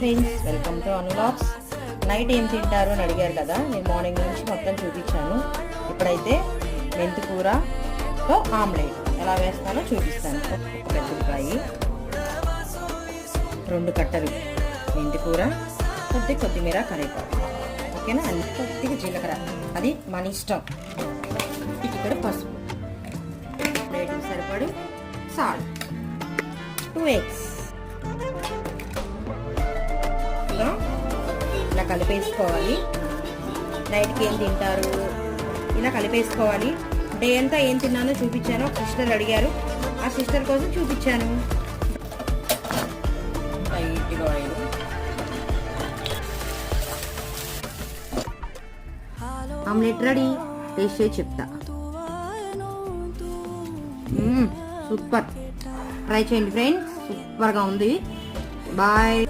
Friends, welcome to అనులాగ్స్. Night ఏం తింటారు అని అడిగారు కదా, నేను మార్నింగ్ నుంచి మొత్తం చూపించాను. ఇప్పుడైతే మెంతికూరతో ఆమ్లెట్ ఎలా వేస్తానో చూపిస్తాను. ఒక పెద్ద ఉల్లిపాయ, 2 కట్టలు మెంతికూర, కొత్తిమీర, కరివేపాకు, ఓకేనా. అన్ని కొద్దిగా జీలకర్ర, అది మన ఇష్టం. ఇక్కడ పసుపు, ప్లేట్కి సరిపడి సాల్ట్, 2 ఎగ్స్. ఇలా కలిపేసుకోవాలి. నైట్కి ఏం తింటారు ఇలా కలిపేసుకోవాలి. డే అంతా ఏం తిన్నానో చూపించాను. ఒక సిస్టర్ అడిగారు, ఆ సిస్టర్ కోసం చూపించాను. లైట్గా ఆయిల్, ఆమ్లెట్ రెడీ. టేస్ట్ చేసి చెప్తా. సూపర్, ట్రై చేయండి ఫ్రెండ్స్, సూపర్గా ఉంది. బాయ్.